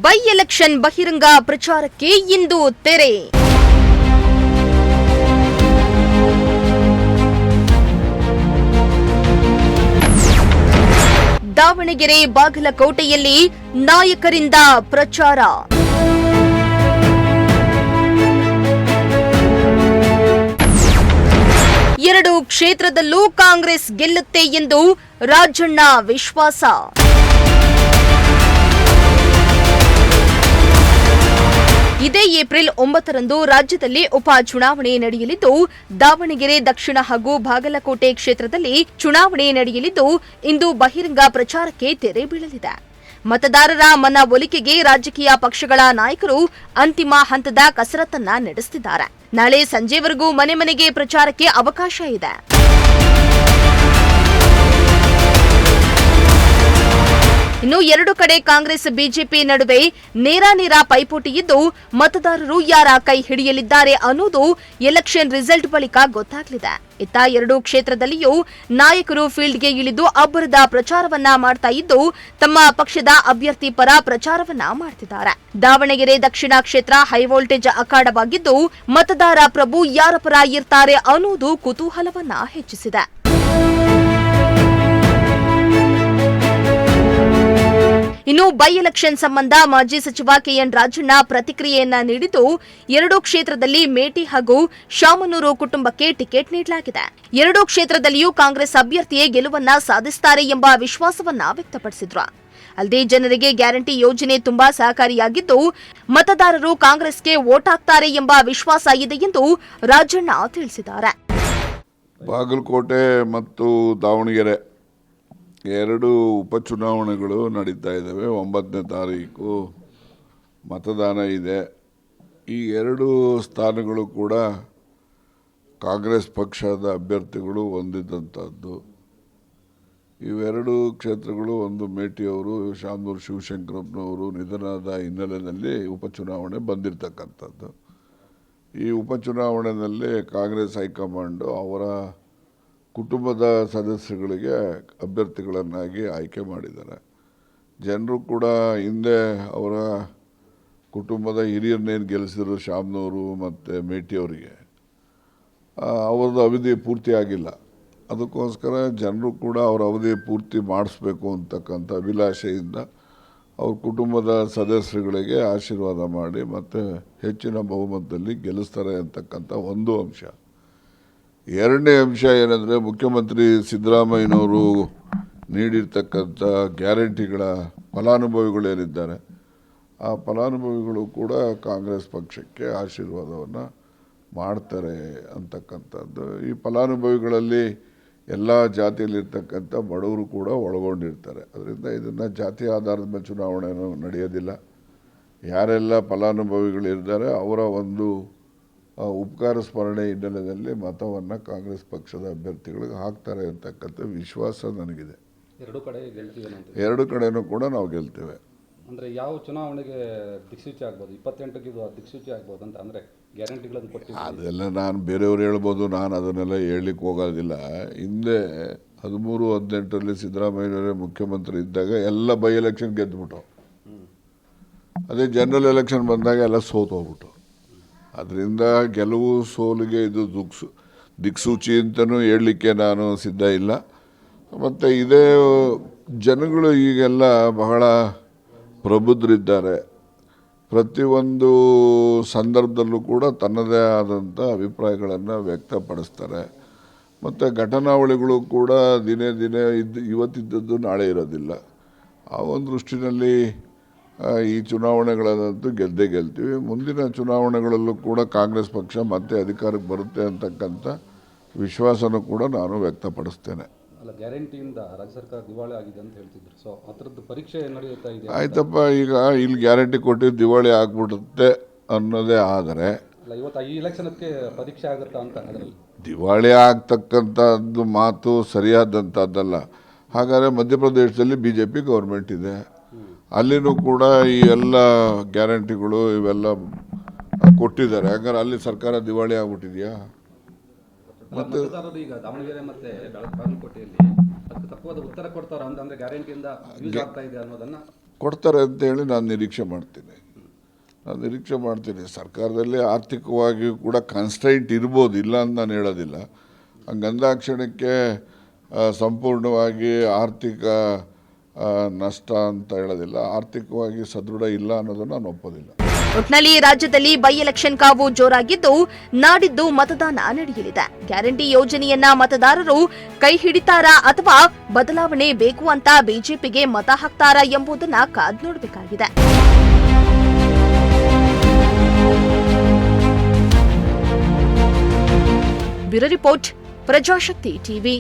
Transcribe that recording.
By election ಬಹಿರಂಗ ಪ್ರಚಾರಕ್ಕೆ ಇಂದು ತೆರೆ. ದಾವಣಗೆರೆ ಬಾಗಲಕೋಟೆಯಲ್ಲಿ ನಾಯಕರಿಂದ ಪ್ರಚಾರ. ಎರಡು ಕ್ಷೇತ್ರದಲ್ಲೂ ಕಾಂಗ್ರೆಸ್ ಗೆಲ್ಲುತ್ತೆ ಎಂದು ರಾಜಣ್ಣ ವಿಶ್ವಾಸ. ಇದೇ ಏಪ್ರಿಲ್ 9ರಂದು ರಾಜ್ಯದಲ್ಲಿ ಉಪ ಚುನಾವಣೆ ನಡೆಯಲಿದ್ದು, ದಾವಣಗೆರೆ ದಕ್ಷಿಣ ಹಾಗೂ ಬಾಗಲಕೋಟೆ ಕ್ಷೇತ್ರದಲ್ಲಿ ಚುನಾವಣೆ ನಡೆಯಲಿದ್ದು, ಇಂದು ಬಹಿರಂಗ ಪ್ರಚಾರಕ್ಕೆ ತೆರೆ ಬೀಳಲಿದೆ. ಮತದಾರರ ಮನವೊಲಿಕೆಗೆ ರಾಜಕೀಯ ಪಕ್ಷಗಳ ನಾಯಕರು ಅಂತಿಮ ಹಂತದ ಕಸರತ್ತನ್ನ ನಡೆಸುತ್ತಿದ್ದಾರೆ. ನಾಳೆ ಸಂಜೆವರೆಗೂ ಮನೆ ಮನೆಗೆ ಪ್ರಚಾರಕ್ಕೆ ಅವಕಾಶ ಇದೆ. ಇನ್ನು ಎರಡು ಕಡೆ ಕಾಂಗ್ರೆಸ್ ಬಿಜೆಪಿ ನಡುವೆ ನೇರ ಪೈಪೋಟಿ ಇದ್ದು, ಮತದಾರರು ಯಾರ ಕೈ ಹಿಡಿಯಲಿದ್ದಾರೆ ಅನ್ನೋದು ಎಲೆಕ್ಷನ್ ರಿಸಲ್ಟ್ ಬಳಿಕ ಗೊತ್ತಾಗಲಿದೆ. ಇತ್ತ ಎರಡೂ ಕ್ಷೇತ್ರದಲ್ಲಿಯೂ ನಾಯಕರು ಫೀಲ್ಡ್ಗೆ ಇಳಿದು ಅಬ್ಬರದ ಪ್ರಚಾರವನ್ನ ಮಾಡ್ತಾ ಇದ್ದು, ತಮ್ಮ ಪಕ್ಷದ ಅಭ್ಯರ್ಥಿ ಪರ ಪ್ರಚಾರವನ್ನ ಮಾಡ್ತಿದ್ದಾರೆ. ದಾವಣಗೆರೆ ದಕ್ಷಿಣ ಕ್ಷೇತ್ರ ಹೈವೋಲ್ಟೇಜ್ ಅಖಾಡವಾಗಿದ್ದು, ಮತದಾರ ಪ್ರಭು ಯಾರ ಪರ ಇರ್ತಾರೆ ಅನ್ನೋದು ಕುತೂಹಲವನ್ನ ಹೆಚ್ಚಿಸಿದೆ. ಇನ್ನು ಬೈ ಎಲೆಕ್ಷನ್ ಸಂಬಂಧ ಮಾಜಿ ಸಚಿವ ಕೆಎನ್ ರಾಜಣ್ಣ ಪ್ರತಿಕ್ರಿಯೆಯನ್ನ ನೀಡಿದ್ದು, ಎರಡೂ ಕ್ಷೇತ್ರದಲ್ಲಿ ಮೇಟಿ ಹಾಗೂ ಶಾಮನೂರು ಕುಟುಂಬಕ್ಕೆ ಟಿಕೆಟ್ ನೀಡಲಾಗಿದೆ. ಎರಡೂ ಕ್ಷೇತ್ರದಲ್ಲಿಯೂ ಕಾಂಗ್ರೆಸ್ ಅಭ್ಯರ್ಥಿಯೇ ಗೆಲುವನ್ನ ಸಾಧಿಸುತ್ತಾರೆ ಎಂಬ ವಿಶ್ವಾಸವನ್ನ ವ್ಯಕ್ತಪಡಿಸಿದ್ರು. ಅಲ್ಲದೆ ಜನರಿಗೆ ಗ್ಯಾರಂಟಿ ಯೋಜನೆ ತುಂಬಾ ಸಹಕಾರಿಯಾಗಿದ್ದು, ಮತದಾರರು ಕಾಂಗ್ರೆಸ್ಗೆ ವೋಟ್ ಹಾಕ್ತಾರೆ ಎಂಬ ವಿಶ್ವಾಸ ಇದೆ ಎಂದು ರಾಜಣ್ಣ ತಿಳಿಸಿದ್ದಾರೆ. ಬಾಗಲಕೋಟೆ ಮತ್ತು ದಾವಣಗೆರೆ ಎರಡು ಉಪಚುನಾವಣೆಗಳು ನಡೀತಾ ಇದ್ದಾವೆ. 9ನೇ ತಾರೀಕು ಮತದಾನ ಇದೆ. ಈ ಎರಡು ಸ್ಥಾನಗಳು ಕೂಡ ಕಾಂಗ್ರೆಸ್ ಪಕ್ಷದ ಅಭ್ಯರ್ಥಿಗಳು ಹೊಂದಿದ್ದಂಥದ್ದು. ಇವೆರಡು ಕ್ಷೇತ್ರಗಳು, ಒಂದು ಮೇಟಿಯವರು ಶಾಮನೂರು ಶಿವಶಂಕರಪ್ಪನವರು ನಿಧನದ ಹಿನ್ನೆಲೆಯಲ್ಲಿ ಉಪಚುನಾವಣೆ ಬಂದಿರತಕ್ಕಂಥದ್ದು. ಈ ಉಪಚುನಾವಣೆಯಲ್ಲಿ ಕಾಂಗ್ರೆಸ್ ಹೈಕಮಾಂಡು ಅವರ ಕುಟುಂಬದ ಸದಸ್ಯಗಳಿಗೆ ಅಭ್ಯರ್ಥಿಗಳನ್ನಾಗಿ ಆಯ್ಕೆ ಮಾಡಿದ್ದಾರೆ. ಜನರು ಕೂಡ ಹಿಂದೆ ಅವರ ಕುಟುಂಬದ ಹಿರಿಯರನ್ನೇನು ಗೆಲ್ಲಿಸಿದ್ರು ಶಾಮನೂರು ಮತ್ತು ಮೇಟಿಯವರಿಗೆ, ಅವ್ರದ್ದು ಅವಧಿ ಪೂರ್ತಿ ಆಗಿಲ್ಲ. ಅದಕ್ಕೋಸ್ಕರ ಜನರು ಕೂಡ ಅವರ ಅವಧಿ ಪೂರ್ತಿ ಮಾಡಿಸ್ಬೇಕು ಅಂತಕ್ಕಂಥ ಅಭಿಲಾಷೆಯಿಂದ ಅವ್ರ ಕುಟುಂಬದ ಸದಸ್ಯರುಗಳಿಗೆ ಆಶೀರ್ವಾದ ಮಾಡಿ ಮತ್ತು ಹೆಚ್ಚಿನ ಬಹುಮತದಲ್ಲಿ ಗೆಲ್ಲಿಸ್ತಾರೆ ಅಂತಕ್ಕಂಥ ಒಂದು ಅಂಶ. ಎರಡನೇ ಅಂಶ ಏನಂದರೆ, ಮುಖ್ಯಮಂತ್ರಿ ಸಿದ್ದರಾಮಯ್ಯನವರು ನೀಡಿರ್ತಕ್ಕಂಥ ಗ್ಯಾರಂಟಿಗಳ ಫಲಾನುಭವಿಗಳೇನಿದ್ದಾರೆ, ಆ ಫಲಾನುಭವಿಗಳು ಕೂಡ ಕಾಂಗ್ರೆಸ್ ಪಕ್ಷಕ್ಕೆ ಆಶೀರ್ವಾದವನ್ನು ಮಾಡ್ತಾರೆ ಅಂತಕ್ಕಂಥದ್ದು. ಈ ಫಲಾನುಭವಿಗಳಲ್ಲಿ ಎಲ್ಲ ಜಾತಿಯಲ್ಲಿರ್ತಕ್ಕಂಥ ಬಡವರು ಕೂಡ ಒಳಗೊಂಡಿರ್ತಾರೆ. ಅದರಿಂದ ಇದನ್ನು ಜಾತಿ ಆಧಾರದ ಮೇಲೆ ಚುನಾವಣೆ ನಡೆಯೋದಿಲ್ಲ. ಯಾರೆಲ್ಲ ಫಲಾನುಭವಿಗಳಿದ್ದಾರೆ ಅವರ ಒಂದು ಉಪಕಾರ ಸ್ಮರಣೆ ಹಿನ್ನೆಲೆಯಲ್ಲಿ ಮತವನ್ನು ಕಾಂಗ್ರೆಸ್ ಪಕ್ಷದ ಅಭ್ಯರ್ಥಿಗಳಿಗೆ ಹಾಕ್ತಾರೆ ಅಂತಕ್ಕಂಥ ವಿಶ್ವಾಸ ನನಗಿದೆ. ಎರಡು ಕಡೆನೂ ಕೂಡ ನಾವು ಗೆಲ್ತೇವೆ. ಅಂದರೆ ಯಾವ ಚುನಾವಣೆಗೆ ದಿಕ್ಸೂಚಿ ಆಗ್ಬೋದು? 28ಕ್ಕೆ ಇದು ದಿಕ್ಸೂಚಿ ಆಗ್ಬೋದು ಅಂತ, ಅಂದರೆ ಗ್ಯಾರಂಟಿಗಳನ್ನು ಕೊಟ್ಟು ಅದೆಲ್ಲ ನಾನು ಬೇರೆಯವ್ರು ಹೇಳ್ಬೋದು, ನಾನು ಅದನ್ನೆಲ್ಲ ಹೇಳಲಿಕ್ಕೆ ಹೋಗೋದಿಲ್ಲ. ಹಿಂದೆ 13-18ರಲ್ಲಿ ಸಿದ್ದರಾಮಯ್ಯನವರೇ ಮುಖ್ಯಮಂತ್ರಿ ಇದ್ದಾಗ ಎಲ್ಲ ಬೈ ಎಲೆಕ್ಷನ್ ಗೆದ್ದುಬಿಟ್ಟು, ಅದೇ ಜನರಲ್ ಎಲೆಕ್ಷನ್ ಬಂದಾಗ ಎಲ್ಲ ಸೋತೋಗ್ಬಿಟ್ಟು. ಅದರಿಂದ ಗೆಲುವು ಸೋಲಿಗೆ ಇದು ದಿಕ್ಸೂಚಿ ಅಂತಲೂ ಹೇಳಲಿಕ್ಕೆ ನಾನು ಸಿದ್ಧ ಇಲ್ಲ. ಮತ್ತು ಇದೇ ಜನಗಳು ಈಗೆಲ್ಲ ಬಹಳ ಪ್ರಬುದ್ಧರಿದ್ದಾರೆ. ಪ್ರತಿಯೊಂದು ಸಂದರ್ಭದಲ್ಲೂ ಕೂಡ ತನ್ನದೇ ಆದಂಥ ಅಭಿಪ್ರಾಯಗಳನ್ನು ವ್ಯಕ್ತಪಡಿಸ್ತಾರೆ. ಮತ್ತು ಘಟನಾವಳಿಗಳು ಕೂಡ ದಿನೇ ಇವತ್ತಿದ್ದದ್ದು ನಾಳೆ ಇರೋದಿಲ್ಲ. ಆ ಒಂದು ದೃಷ್ಟಿನಲ್ಲಿ ಈ ಚುನಾವಣೆಗಳನ್ನಂತೂ ಗೆದ್ದೇ ಗೆಲ್ತೀವಿ. ಮುಂದಿನ ಚುನಾವಣೆಗಳಲ್ಲೂ ಕೂಡ ಕಾಂಗ್ರೆಸ್ ಪಕ್ಷ ಮತ್ತೆ ಅಧಿಕಾರಕ್ಕೆ ಬರುತ್ತೆ ಅಂತಕ್ಕಂಥ ವಿಶ್ವಾಸನೂ ಕೂಡ ನಾನು ವ್ಯಕ್ತಪಡಿಸ್ತೇನೆ. ಅಲ್ಲ, ಗ್ಯಾರಂಟಿಯಿಂದ ರಾಜ್ಯ ಸರ್ಕಾರ ದಿವಾಳಿ ಆಗಿದೆ ಅಂತ ಹೇಳ್ತಿದ್ರು. ಸೊ ಅದರದ್ದು ಪರೀಕ್ಷೆ ನಡೆಯುತ್ತಾ ಇದೆ. ಆಯ್ತಪ್ಪ, ಈಗ ಇಲ್ಲಿ ಗ್ಯಾರಂಟಿ ಕೊಟ್ಟು ದಿವಾಳಿ ಆಗ್ಬಿಡುತ್ತೆ ಅನ್ನೋದೇ ಆದರೆ ಇವತ್ತು ಈ ಎಲೆಕ್ಷನ್ಗೆ ಪರೀಕ್ಷೆ ಆಗುತ್ತಾ ಅಂತ. ಅದರಲ್ಲಿ ದಿವಾಳಿ ಆಗ್ತಕ್ಕಂಥದ್ದು ಮಾತು ಸರಿಯಾದಂಥದ್ದಲ್ಲ. ಹಾಗಾದರೆ ಮಧ್ಯಪ್ರದೇಶದಲ್ಲಿ BJP ಗೌರ್ಮೆಂಟ್ ಇದೆ, ಅಲ್ಲಿನೂ ಕೂಡ ಈ ಎಲ್ಲ ಗ್ಯಾರಂಟಿಗಳು ಇವೆಲ್ಲ ಕೊಟ್ಟಿದ್ದಾರೆ. ಹಾಗಾದ್ರೆ ಅಲ್ಲಿ ಸರ್ಕಾರ ದಿವಾಳಿ ಆಗ್ಬಿಟ್ಟಿದೆಯಾ? ಮತ್ತು ಈಗ ದಾವಣಗೆರೆ ಮತ್ತು ಬಾಗಲಕೋಟೆಯಲ್ಲಿ ಅದಕ್ಕೆ ತಪ್ಪವಾದ ಉತ್ತರ ಕೊಡ್ತಾರೆ ಅಂದ್ರೆ ಗ್ಯಾರಂಟಿಯಿಂದ ಯೂಸ್ ಆಗ್ತಾ ಇದೆ ಅನ್ನೋದನ್ನ ಕೊಡ್ತಾರೆ ಅಂತೇಳಿ ನಾನು ನಿರೀಕ್ಷೆ ಮಾಡ್ತೀನಿ. ಸರ್ಕಾರದಲ್ಲಿ ಆರ್ಥಿಕವಾಗಿ ಕೂಡ ಕಾನ್ಸ್ಟೆಂಟ್ ಇರ್ಬೋದು, ಇಲ್ಲ ಅಂತ ನಾನು ಹೇಳೋದಿಲ್ಲ. ಹಂಗಂದಾಕ್ಷಣಕ್ಕೆ ಸಂಪೂರ್ಣವಾಗಿ ಆರ್ಥಿಕ ನಷ್ಟ ಅಂತ ಹೇಳೋದಿಲ್ಲ, ಆರ್ಥಿಕವಾಗಿ ಸದೃಢ ಇಲ್ಲ ಅನ್ನೋದನ್ನು ನಾನು ಒಪ್ಪೋದಿಲ್ಲ. ಒಟ್ನಲ್ಲಿ ರಾಜ್ಯದಲ್ಲಿ ಬೈ ಎಲೆಕ್ಷನ್ ಕಾವು ಜೋರಾಗಿದ್ದು ನಾಡಿದ್ದು ಮತದಾನ ನಡೆಯಲಿದೆ. ಗ್ಯಾರಂಟಿ ಯೋಜನೆಯನ್ನ ಮತದಾರರು ಕೈ ಹಿಡಿತಾರಾ ಅಥವಾ ಬದಲಾವಣೆ ಬೇಕು ಅಂತ ಬಿಜೆಪಿಗೆ ಮತ ಹಾಕ್ತಾರಾ ಎಂಬುದನ್ನ ಕಾದ್ ನೋಡಬೇಕಾಗಿದೆ. Bureau report, Prajashakti TV.